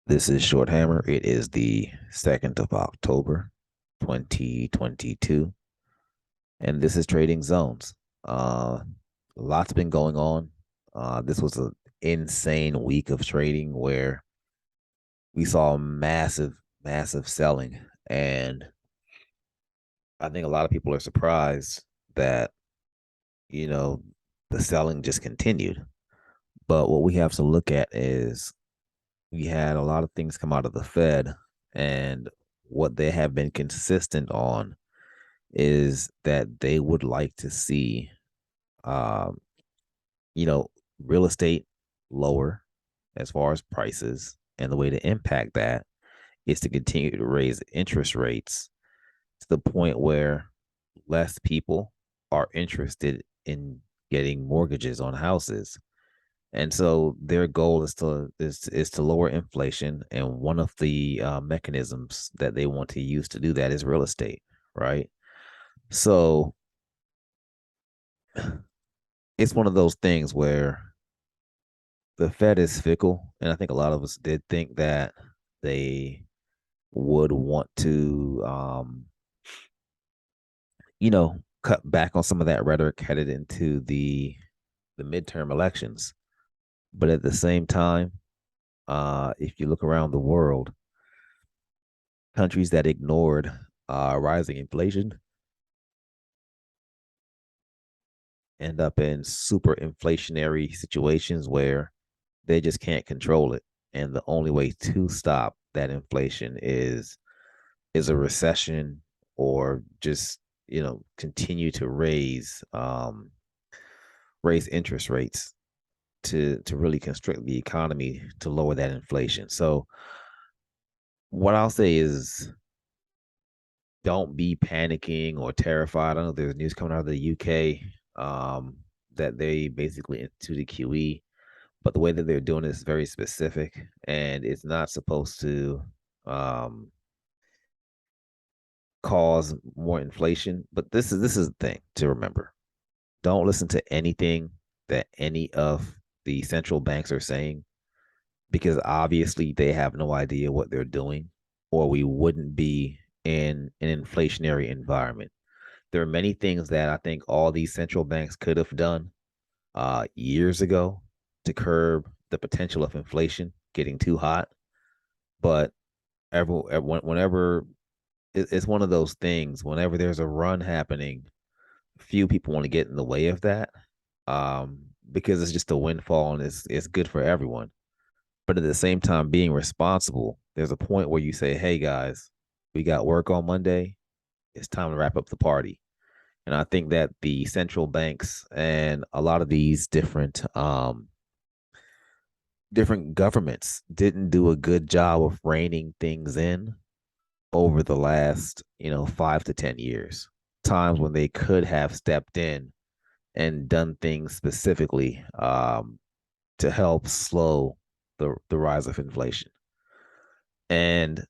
This is Short Hammer. It is the 2nd of October, 2022, and this is Trading Zones. Lots been going on. This was an insane week of trading where we saw massive selling, and I think a lot of people are surprised that you know the selling just continued. But what we have to look at is we had a lot of things come out of the Fed, and what they have been consistent on is that they would like to see, um, you know, real estate lower as far as prices. And the way to impact that is to continue to raise interest rates to the point where less people are interested in getting mortgages on houses. And so their goal is to lower inflation, and one of the mechanisms that they want to use to do that is real estate, right? So it's one of those things where the Fed is fickle, and I think a lot of us did think that they would want to, cut back on some of that rhetoric headed into the midterm elections. But at the same time, if you look around the world, countries that ignored rising inflation end up in super inflationary situations where they just can't control it. And the only way to stop that inflation is a recession, or just continue to raise interest rates to really constrict the economy to lower that inflation. So what I'll say is, don't be panicking or terrified. I know there's news coming out of the UK, um, that they basically instituted QE, but the way that they're doing it is very specific, and it's not supposed to um, cause more inflation. But this is the thing to remember: don't listen to anything that any of the central banks are saying, because obviously they have no idea what they're doing, or we wouldn't be in an inflationary environment. There are many things that I think all these central banks could have done years ago to curb the potential of inflation getting too hot. But whenever it's one of those things, whenever there's a run happening, few people want to get in the way of that, um, because it's just a windfall and it's good for everyone. But at the same time, being responsible, there's a point where you say, hey guys, we got work on Monday. It's time to wrap up the party. And I think that the central banks and a lot of these different governments didn't do a good job of reining things in over the last 5 to 10 years. Times when they could have stepped in and done things specifically, to help slow the rise of inflation. And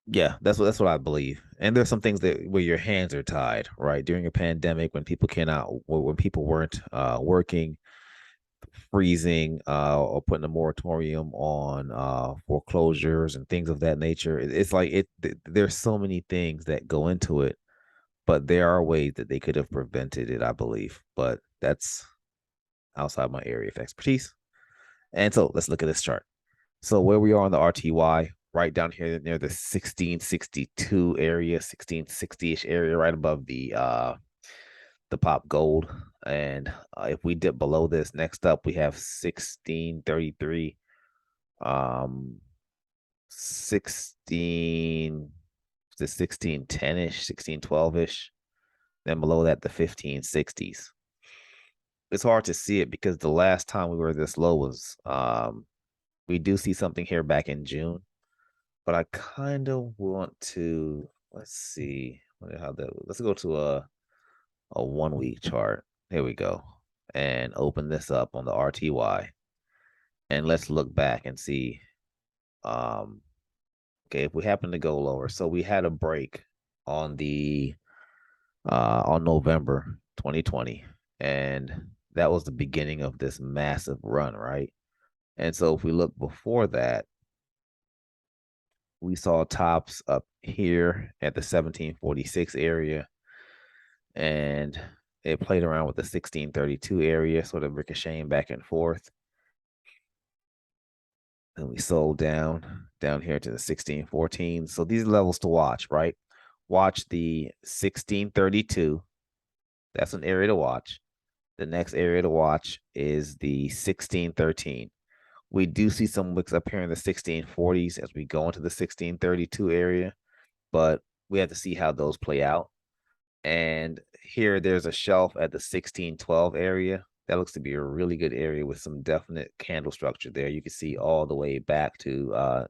yeah, that's what I believe. And there's some things that where your hands are tied, right? During a pandemic, when people cannot, when people weren't working, freezing, or putting a moratorium on foreclosures and things of that nature. It's like there's so many things that go into it, but there are ways that they could have prevented it, I believe. But that's outside my area of expertise. And so let's look at this chart. So where we are on the RTY, right down here near the 1662 area, 1660-ish area, right above the pop gold. And if we dip below this, next up we have 1633, 16 the 1610-ish, 1612-ish. Then below that, the 1560s. It's hard to see it because the last time we were this low was, we do see something here back in June, but I kind of want to, let's see how that, let's go to a 1 week chart. Here we go. And open this up on the RTY. And let's look back and see. Um, okay, if we happen to go lower. So we had a break on the on November 2020. And that was the beginning of this massive run, right? And so if we look before that, we saw tops up here at the 1746 area, and it played around with the 1632 area, sort of ricocheting back and forth. And we sold down here to the 1614. So these are levels to watch, right? Watch the 1632. That's an area to watch. The next area to watch is the 1613. We do see some wicks up here in the 1640s as we go into the 1632 area, but we have to see how those play out. And here there's a shelf at the 1612 area. That looks to be a really good area with some definite candle structure there. You can see all the way back to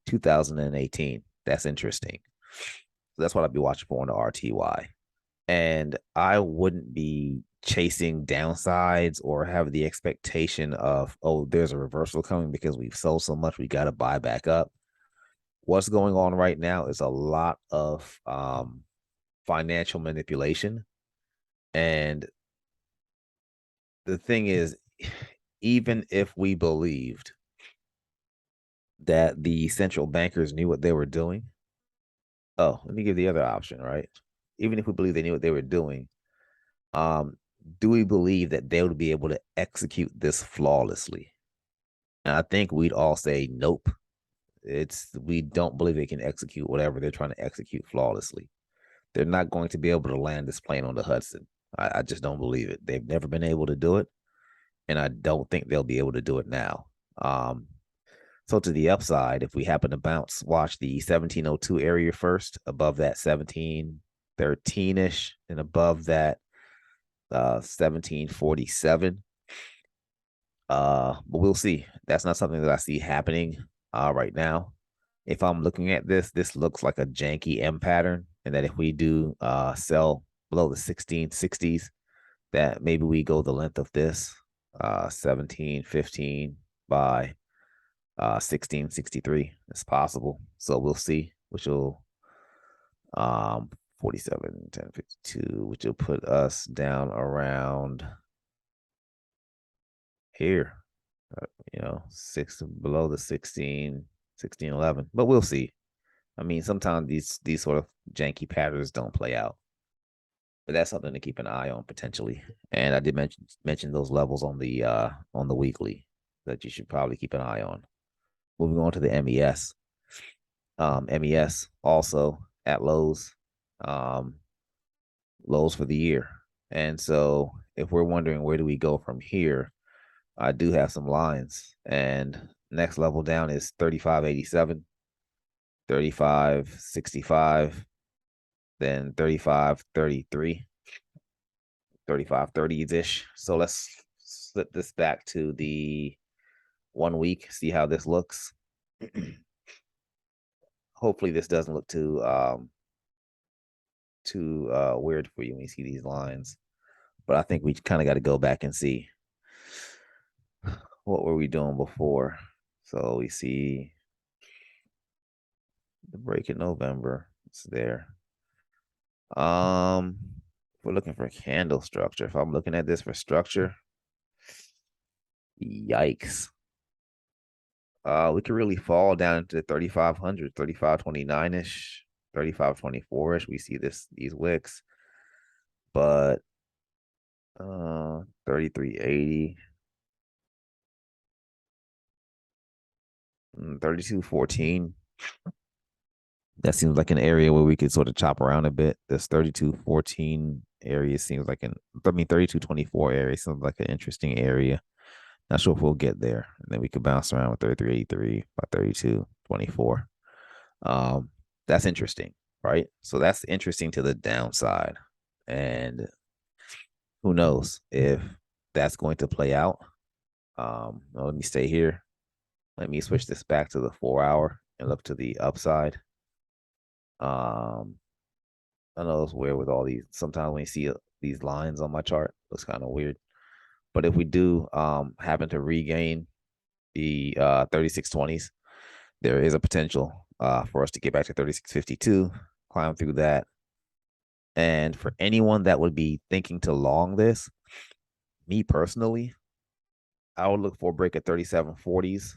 2018. That's interesting. So that's what I'd be watching for on the RTY. And I wouldn't be chasing downsides or have the expectation of, oh, there's a reversal coming because we've sold so much, we got to buy back up. What's going on right now is a lot of financial manipulation. And the thing is, even if we believed that the central bankers knew what they were doing, oh, let me give the other option, right? Even if we believe they knew what they were doing, do we believe that they would be able to execute this flawlessly? And I think we'd all say nope. We don't believe they can execute whatever they're trying to execute flawlessly. They're not going to be able to land this plane on the Hudson. I just don't believe it. They've never been able to do it, and I don't think they'll be able to do it now. So to the upside, if we happen to bounce, watch the 1702 area first, above that 1713-ish, and above that 1747. But we'll see. That's not something that I see happening right now. If I'm looking at this looks like a janky M pattern, and that if we do sell below the 1660s, that maybe we go the length of this 1715 by 1663. It's possible. So we'll see, which will 47 1052, which will put us down around here, six below the 1611. But we'll see. I mean, sometimes these sort of janky patterns don't play out, but that's something to keep an eye on potentially. And I did mention those levels on the weekly that you should probably keep an eye on. Moving on to the MES. MES also at lows, lows for the year. And so if we're wondering where do we go from here, I do have some lines. And next level down is 35.87, 35.65, then 35.33, 35.30-ish. So let's slip this back to the 1 week, see how this looks. Hopefully this doesn't look too weird for you when you see these lines. But I think we kind of got to go back and see what were we doing before. So we see the break in November. It's there. We're looking for candle structure. If I'm looking at this for structure, yikes. We could really fall down to 3,500, 3529-ish, 3524-ish. We see these wicks, but 3380, 3214. That seems like an area where we could sort of chop around a bit. This 3214 area seems like 3224 area seems like an interesting area. Not sure if we'll get there. And then we could bounce around with 3383 by 3224. That's interesting, right? So that's interesting to the downside. And who knows if that's going to play out. Let me stay here. Let me switch this back to the 4-hour and look to the upside. I know it's weird with all these. Sometimes when you see these lines on my chart, it looks kind of weird. But if we do happen to regain the 3620s, there is a potential for us to get back to 3652, climb through that. And for anyone that would be thinking to long this, me personally, I would look for a break at 3740s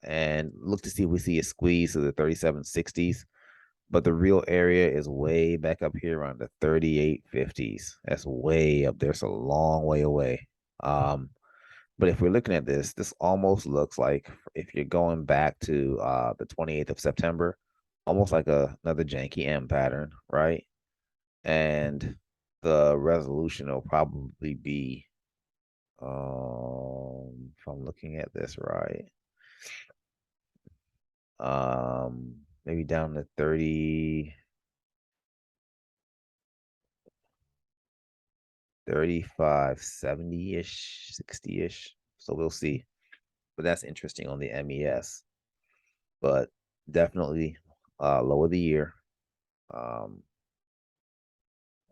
and look to see if we see a squeeze to the 3760s. But the real area is way back up here around the 3850s. That's way up there. It's a long way away. But if we're looking at this, this almost looks like, if you're going back to the 28th of September, almost like another janky M pattern, right? And the resolution will probably be, if I'm looking at this right, maybe down to 30, 35, 70-ish, 60-ish. So we'll see. But that's interesting on the MES. But definitely low of the year.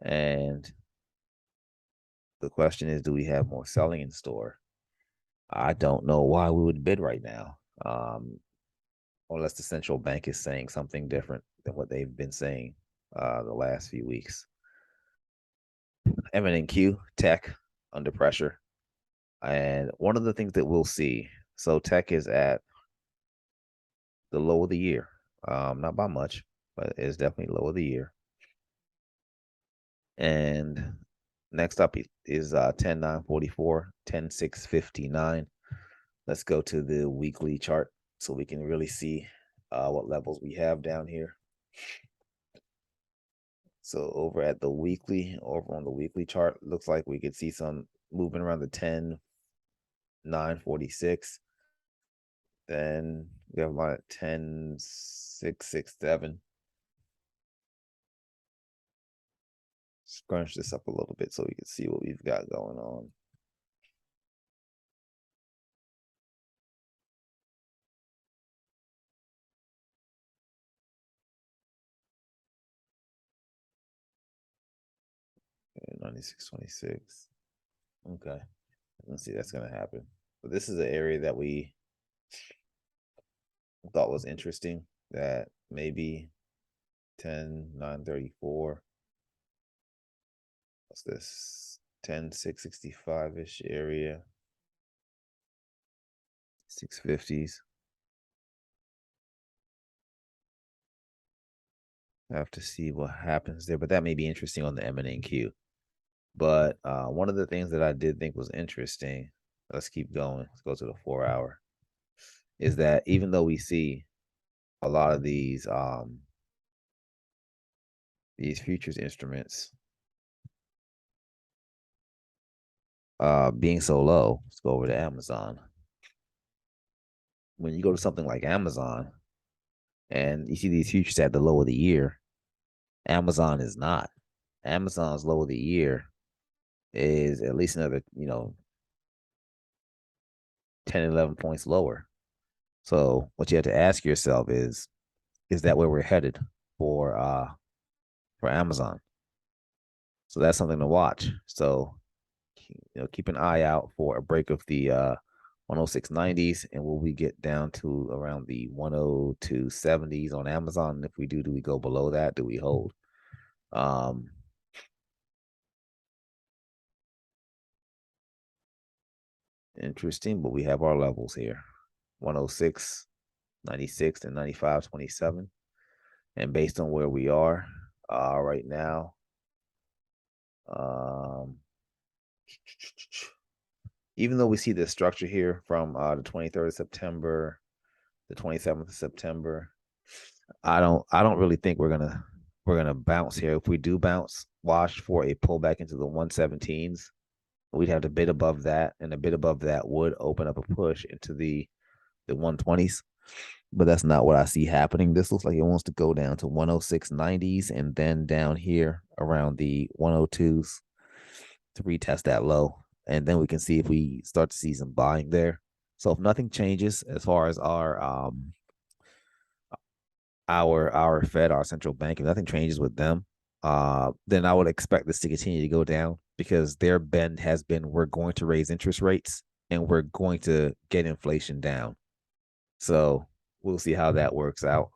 And the question is, do we have more selling in store? I don't know why we would bid right now. Unless the central bank is saying something different than what they've been saying the last few weeks. M&Q, tech, under pressure. And one of the things that we'll see, so tech is at the low of the year. Not by much, but it's definitely low of the year. And next up is 10,944, 10,659. Let's go to the weekly chart so we can really see what levels we have down here. So over on the weekly chart, looks like we could see some movement around the 10,946. Then we have about 10,667. Scrunch this up a little bit so we can see what we've got going on. Okay, 96.26. Okay. Let's see, that's gonna happen. But this is an area that we thought was interesting, that maybe 10,934. What's this? 10,665-ish area. 650s. I have to see what happens there, but that may be interesting on the M&Q. But one of the things that I did think was interesting, let's keep going. Let's go to the 4-hour. Is that even though we see a lot of these futures instruments being so low, let's go over to Amazon. When you go to something like Amazon and you see these futures at the low of the year, Amazon is not. Amazon's low of the year is at least another, 10, 11 points lower. So what you have to ask yourself is that where we're headed for Amazon? So that's something to watch. So keep an eye out for a break of the 106.90s, and will we get down to around the 102.70s on Amazon? And if we do we go below that? Do we hold? Interesting, but we have our levels here: 106, 96, and 95.27. And based on where we are right now, even though we see this structure here from the 23rd of September, the 27th of September, I don't really think we're gonna bounce here. If we do bounce, watch for a pullback into the 117s. We'd have to bid above that, and a bid above that would open up a push into the 120s. But that's not what I see happening. This looks like it wants to go down to 106.90s and then down here around the 102s to retest that low. And then we can see if we start to see some buying there. So if nothing changes as far as our Fed, our central bank, if nothing changes with them, then I would expect this to continue to go down, because their bend has been, we're going to raise interest rates and we're going to get inflation down. So we'll see how that works out.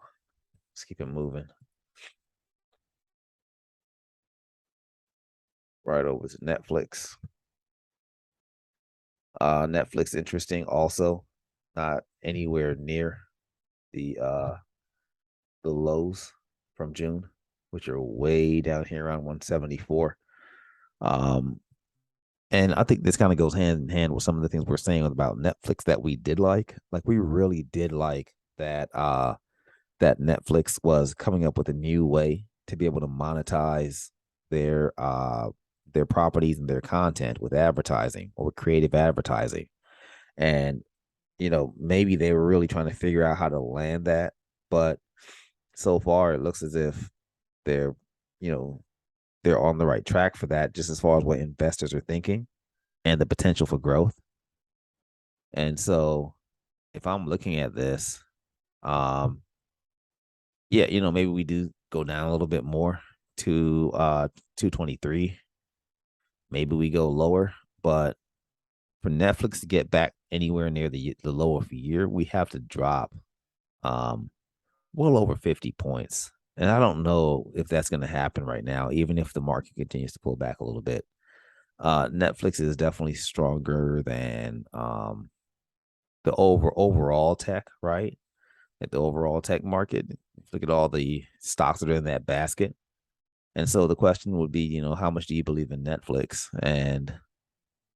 Let's keep it moving. Right over to Netflix. Netflix, interesting also. Not anywhere near the lows from June, which are way down here around 174. Um, and I think this kind of goes hand in hand with some of the things we're saying about Netflix that we did like. Like we really did like that Netflix was coming up with a new way to be able to monetize their uh their properties and their content with advertising or with creative advertising. And maybe they were really trying to figure out how to land that, but so far it looks as if they're, you know, they're on the right track for that, just as far as what investors are thinking and the potential for growth. And so if I'm looking at this, um, yeah, maybe we do go down a little bit more to 223. Maybe we go lower, but for Netflix to get back anywhere near the low of the year, we have to drop um well over 50 points. And I don't know if that's going to happen right now, even if the market continues to pull back a little bit. Netflix is definitely stronger than the overall tech, right? At the overall tech market. Look at all the stocks that are in that basket. And so the question would be, how much do you believe in Netflix? And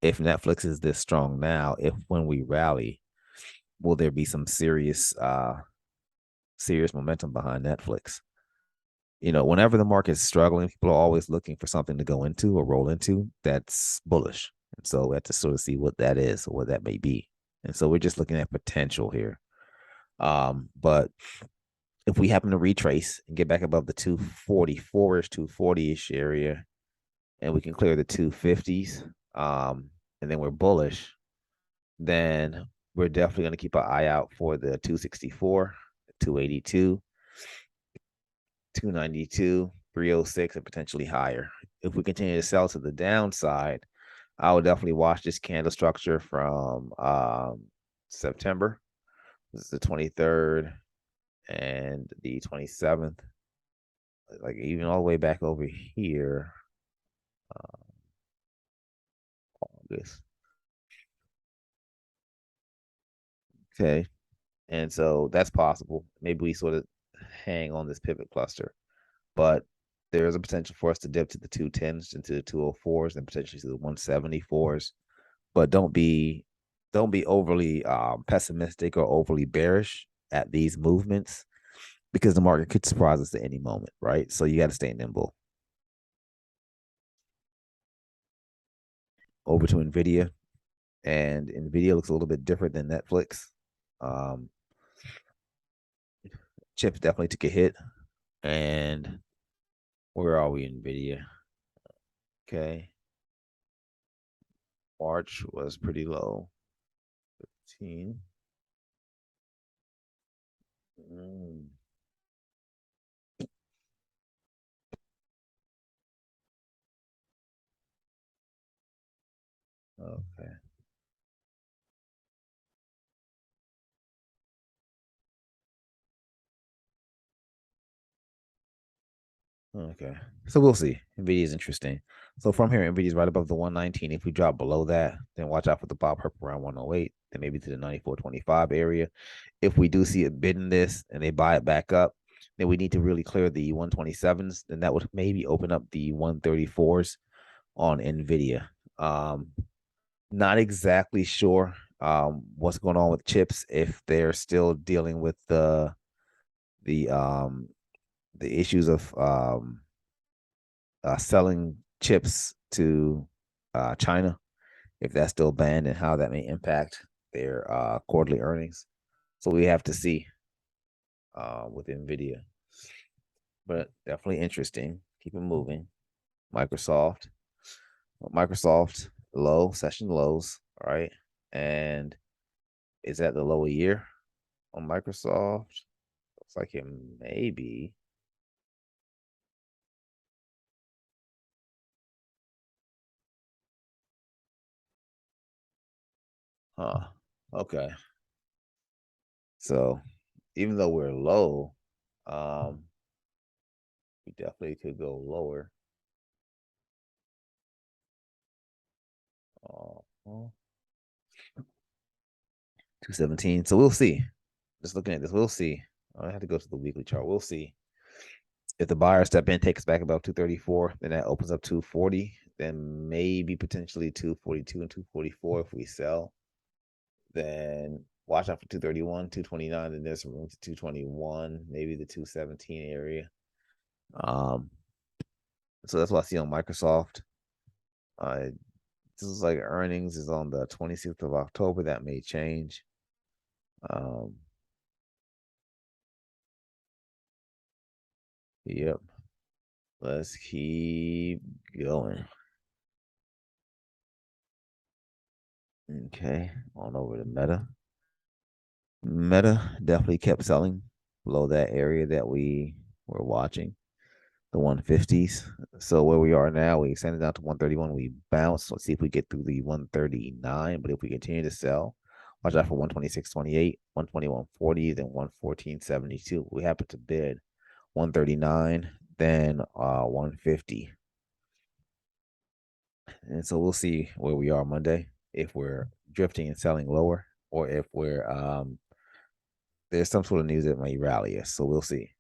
if Netflix is this strong now, if when we rally, will there be some serious momentum behind Netflix? Whenever the market's struggling, people are always looking for something to go into or roll into that's bullish. And so we have to sort of see what that is or what that may be. And so we're just looking at potential here. But if we happen to retrace and get back above the 244-ish, 240-ish area, and we can clear the 250s, and then we're bullish, then we're definitely going to keep an eye out for the 264, 282, 292, 306, and potentially higher. If we continue to sell to the downside, I would definitely watch this candle structure from September. This is the 23rd and the 27th. Like even all the way back over here, August. Okay. And so that's possible. Maybe we sort of hang on this pivot cluster, but there is a potential for us to dip to the 210s into the 204s and potentially to the 174s. But don't be overly pessimistic or overly bearish at these movements because the market could surprise us at any moment, right? So you got to stay nimble. Over to NVIDIA, and NVIDIA looks a little bit different than Netflix. Um, chips definitely took a hit, and where are we, NVIDIA? Okay, March was pretty low, 15. Mm, okay. Okay. So we'll see. Nvidia is interesting. So from here, Nvidia is right above the 119. If we drop below that, then watch out for the pop up around 108, then maybe to the 94.25 area. If we do see it bidding this and they buy it back up, then we need to really clear the 127s. Then that would maybe open up the 134s on Nvidia. Not exactly sure what's going on with chips if they're still dealing with the um the issues of selling chips to China, if that's still banned, and how that may impact their quarterly earnings. So we have to see with NVIDIA. But definitely interesting. Keep it moving. Microsoft. Microsoft low, session lows, all right? And is that the low a year on Microsoft? Looks like it may be. Huh. Okay. So even though we're low, um, we definitely could go lower. Uh, 217. So we'll see. Just looking at this, we'll see. I have to go to the weekly chart. We'll see. If the buyer step in, takes us back about 234, then that opens up 240, then maybe potentially 242 and 244 if we sell. Then watch out for 231, 229, then there's some room to 221, maybe the 217 area. So that's what I see on Microsoft. This is like earnings is on the 26th of October. That may change. Yep. Let's keep going. Okay, on over to Meta. Meta definitely kept selling below that area that we were watching, the 150s. So where we are now, we extended down to 131. We bounced. Let's see if we get through the 139. But if we continue to sell, watch out for 126.28, 121.40, then 114.72. We happen to bid 139, then 150. And so we'll see where we are Monday, if we're drifting and selling lower, or if we're there's some sort of news that may rally us. So we'll see.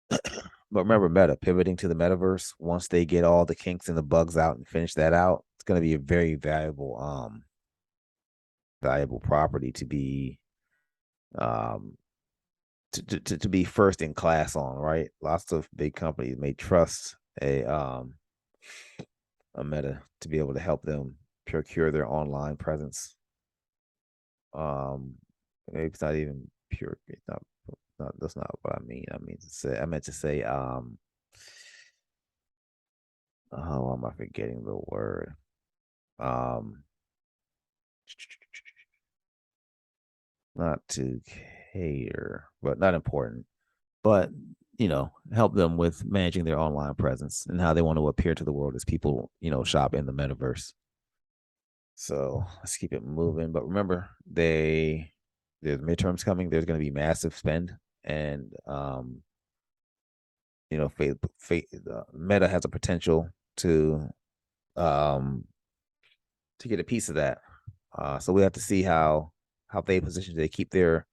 But remember, Meta pivoting to the metaverse. Once they get all the kinks and the bugs out and finish that out, it's going to be a very valuable property to be um to be first in class on, right? Lots of big companies may trust a Meta to be able to help them procure their online presence. Um, maybe it's not even pure. It's not. That's not what I mean. I meant to say. Oh, am I forgetting the word? Um, not to cater, but not important. But help them with managing their online presence and how they want to appear to the world as people, shop in the metaverse. So let's keep it moving. But remember, there's midterms coming. There's going to be massive spend, and Meta has a potential um to get a piece of that. So we have to see how they position. They keep their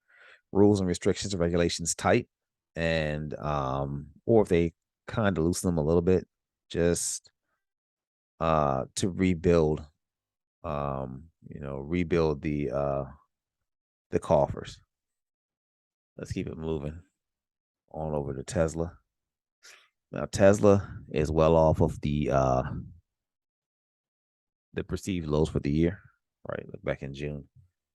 rules and restrictions and regulations tight, and or if they kind of loosen them a little bit, just to rebuild, rebuild the coffers. Let's keep it moving on over to Tesla. Now Tesla is well off of the perceived lows for the year, right? Like back in June.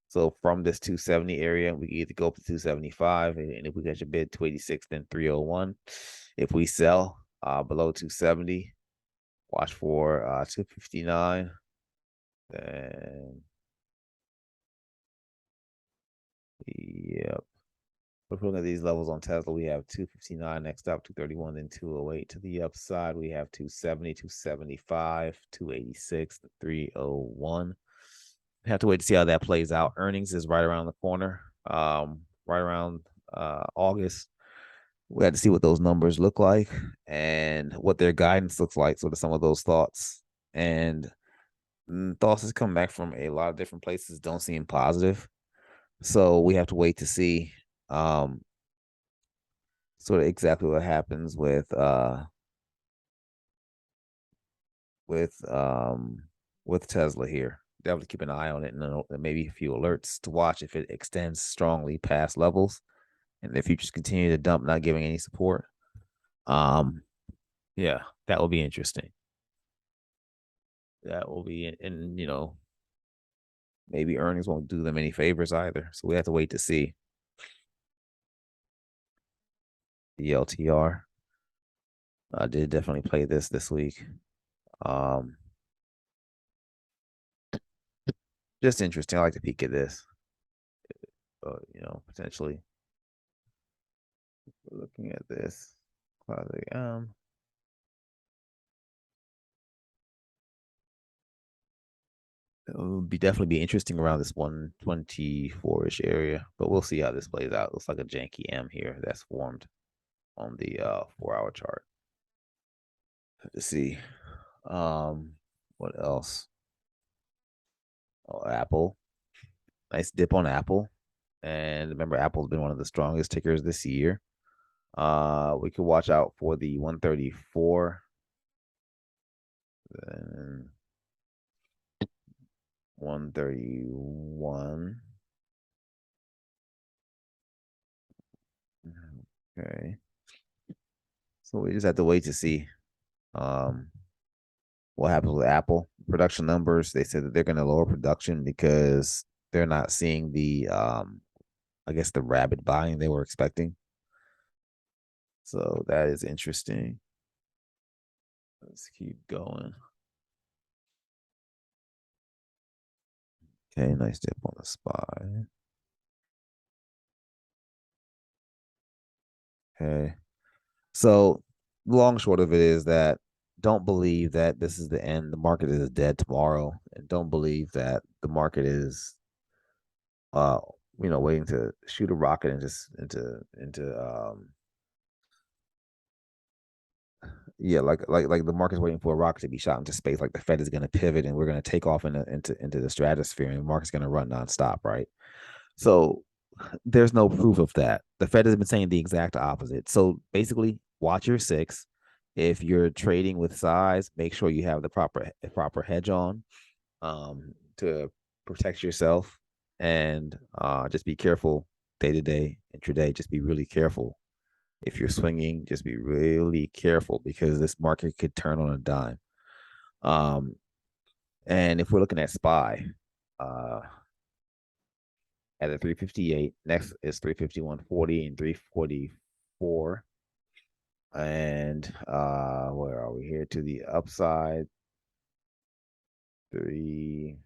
So from this 270 area, we either go up to 275, and if we get your bid 286, then 301. If we sell below 270, watch for 259. Then yep. We're looking at these levels on Tesla. We have 259 next up, 231, then 208. To the upside, we have 270, 275, 286, 301. Have to wait to see how that plays out. Earnings is right around the corner, right around August. We had to see what those numbers look like and what their guidance looks like. So, some of those thoughts and thoughts has come back from a lot of different places. Don't seem positive. So we have to wait to see sort of exactly what happens with Tesla here. Definitely keep an eye on it, and maybe a few alerts to watch if it extends strongly past levels, and the futures continue to dump, not giving any support. Yeah, that will be interesting. That will be, and maybe earnings won't do them any favors either. So we have to wait to see. DLTR. I did definitely play this week. Just interesting. I like to peek at this. Potentially looking at this. It would definitely be interesting around this 124-ish area, but we'll see how this plays out. Looks like a janky M here that's formed on the 4-hour chart. Let's see. What else? Oh, Apple. Nice dip on Apple. And remember, Apple's been one of the strongest tickers this year. We could watch out for the 134. Then 131. Okay. So we just have to wait to see um, what happens with Apple. Production numbers, they said that they're going to lower production because they're not seeing the, I guess, the rapid buying they were expecting. So that is interesting. Let's keep going. Okay, nice dip on the SPY. Okay. So long short of it is that don't believe that this is the end. The market is dead tomorrow, and don't believe that the market is uh waiting to shoot a rocket and just into yeah, like the market's waiting for a rocket to be shot into space. Like the Fed is going to pivot and we're going to take off into the stratosphere, and the market's going to run nonstop, right? So there's no proof of that. The Fed has been saying the exact opposite. So basically, watch your six. If you're trading with size, make sure you have the proper hedge on to protect yourself, and just be careful day to day, intraday. Just be really careful. If you're swinging, just be really careful because this market could turn on a dime. Um, and if we're looking at SPY, uh, at a 358. Next is 351.40 and 344. And where are we here? To the upside. Three.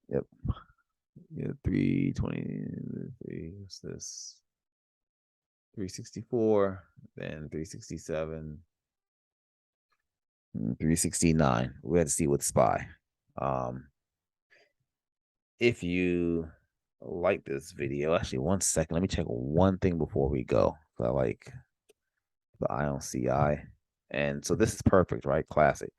Yep. Yeah, 323. What's this? 364, then 367, 369. We had to see with SPY. Um, if you like this video, actually, one second, let me check one thing before we go. I like the eye on CI. And so this is perfect, right? Classic.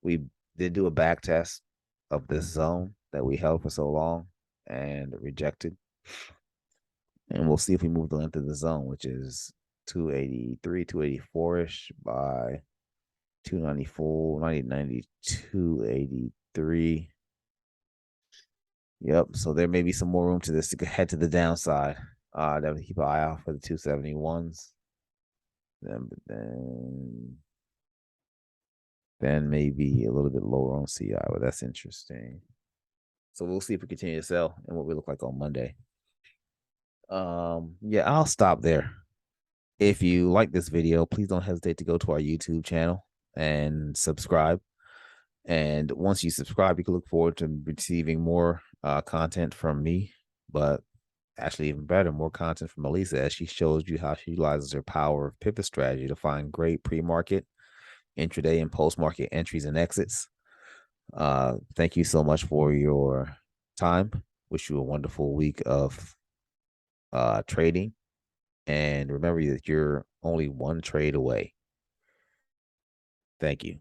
We did do a back test of this zone that we held for so long and rejected. And we'll see if we move the length of the zone, which is 283, 284-ish by 294, 90, 283. Yep. So there may be some more room to this to head to the downside. Definitely keep an eye out for the 271s. Then maybe a little bit lower on CI, but that's interesting. So we'll see if we continue to sell and what we look like on Monday. Yeah, I'll stop there. If you like this video, please don't hesitate to go to our YouTube channel and subscribe. And once you subscribe, you can look forward to receiving more content from me, but actually even better, more content from Elisa as she shows you how she utilizes her power of pivot strategy to find great pre-market, intraday, and post-market entries and exits. Thank you so much for your time. Wish you a wonderful week of trading. And remember that you're only one trade away. Thank you.